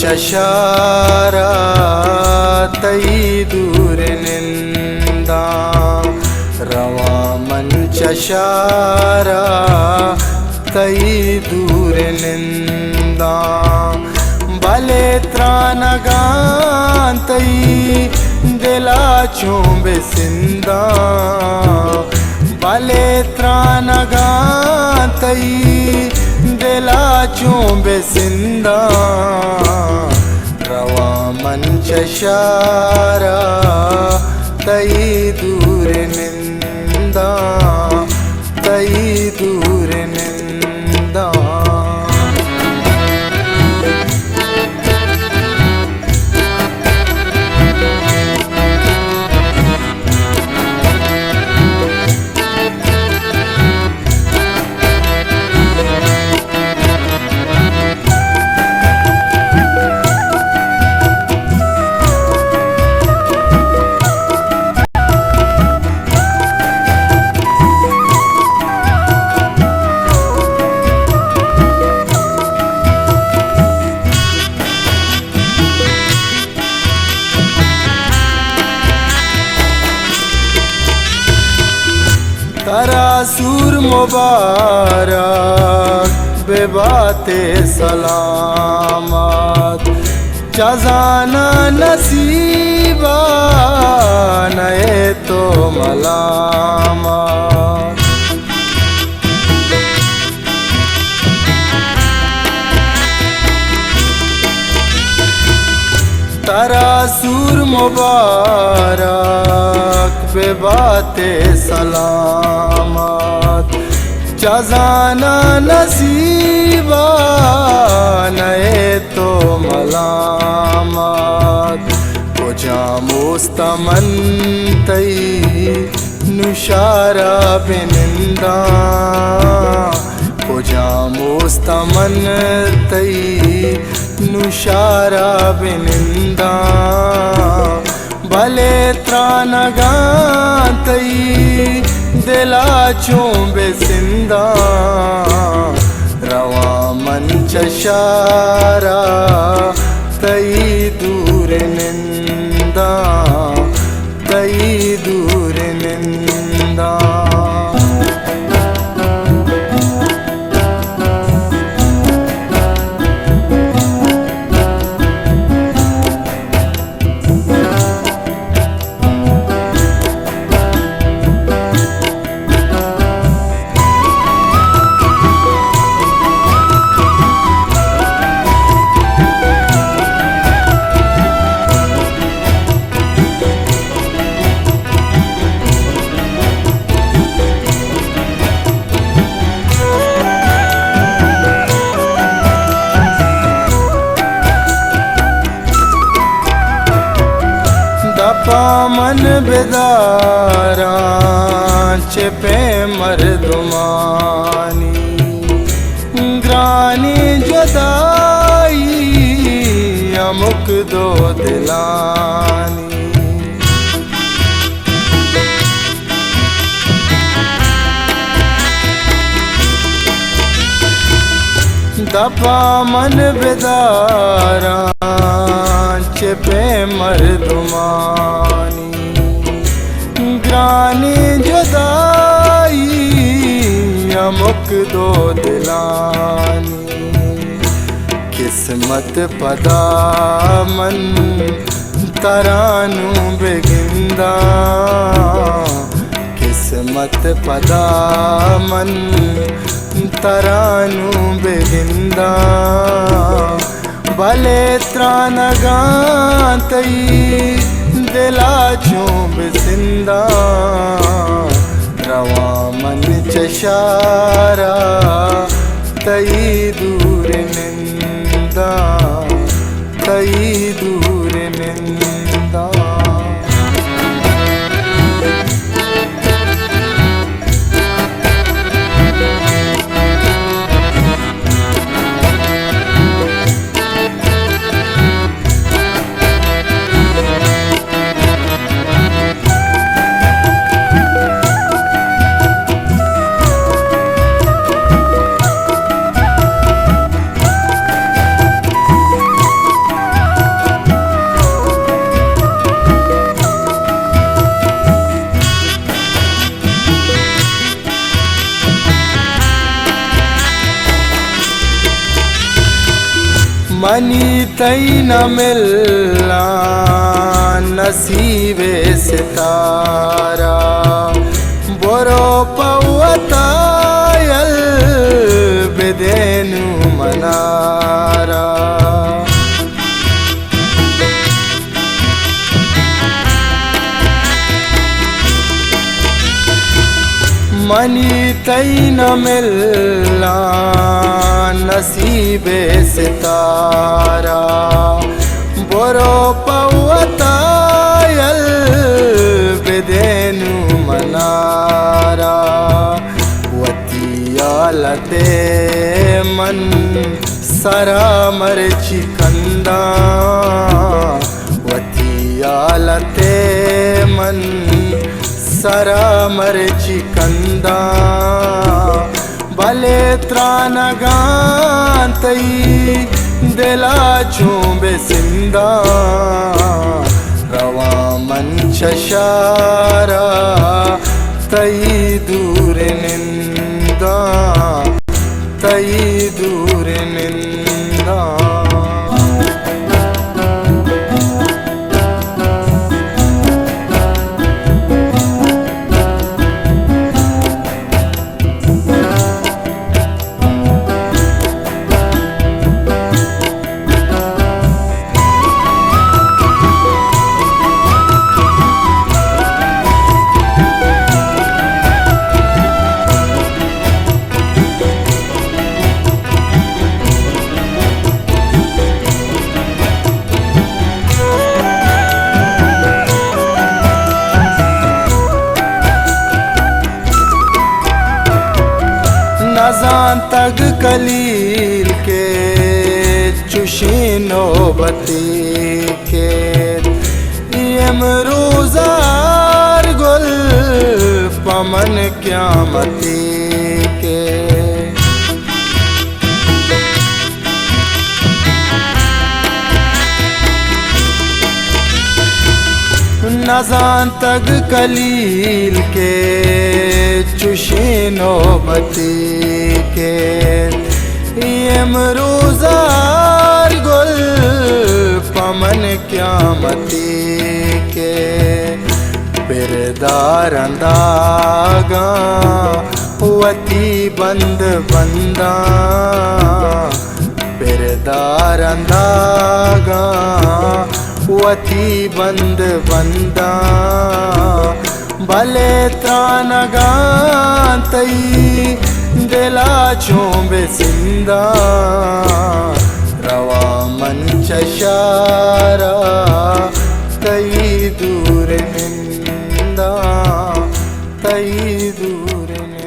ಶಶಾರಾ ತೈ ದೂರನಿಂದ ರವಾ ಮಂಚಶಾರಾ ತೈ ದೂರನಿಂದ ಬಲೆ ತ್ರಾನಗಾಂತೈ ದಿಲ ಚುಂಬಿಸಿಂದ ಬಲೆ ತ್ರಾನಗಾಂತೈ ದಿಲ ಚುಂಬಿಸಿಂದ रवा मंचशारा तई दूर निंदा तई दूर निंदा तारा सूर मुबारक बेबाते सलामत जज़ाना नसीबा नए तो मलामत तारा सूर मुबारक बेबाते सलामत जज़ाना नसीबा नए तो मलामत कुजा मुस्तमन तई नुशारा बिनिंदा कुजा मुस्तमन तई नुशारा बिनिंदा भले त्रानगांतई दिला चुंबिसिंदा रवा मंचशारा तई दूर निंदा तई दूर निंदा मन बेदारा चपे मर्दुमानी ग्रानी जुदाई अमुक दो दिलानी दफा मन बेदारा चपे मर्दुमानी ग्रानी जुदाई अमुक दो दिलानी किस्मत पदा मन तरानू बेगिंदा किस्मत पदा मन तरानू बेगिंदा भले त्रानगांतई दिला चूब जिंदा रवा मन चशारा तई दूर निंदा तई दूर निंदा मनी तई न मिलना नसीबे सितारा बोरो पवतायल बिदेनु मनारा मनी तई न मिलना नसीबे सितारा बोरो पवतायल बिदेनु मनारा वतियालते मन सरा मरची कंदा वतियालते मन सरा मरची कंदा भले त्रान गांतई दिला चूबे सिंदा रवा मन चशारा तई दूर निंदा तई दूर निंदा नज़ान तग कलील के चुशीनो बती के यमरूज़ार गुल पमन क्यामती के नज़ान तग कलील के चुशीनो बती के यमरूज़ार गुल पमन क्यामती के बिरदार अंदागा वती बंद बंदा बिरदार अंदागा वती बंद बंदा भले त्रान गांतई दिला चूबे सिंदा रवा मन चशारा तई दूर निंदा तई दूर निंदा।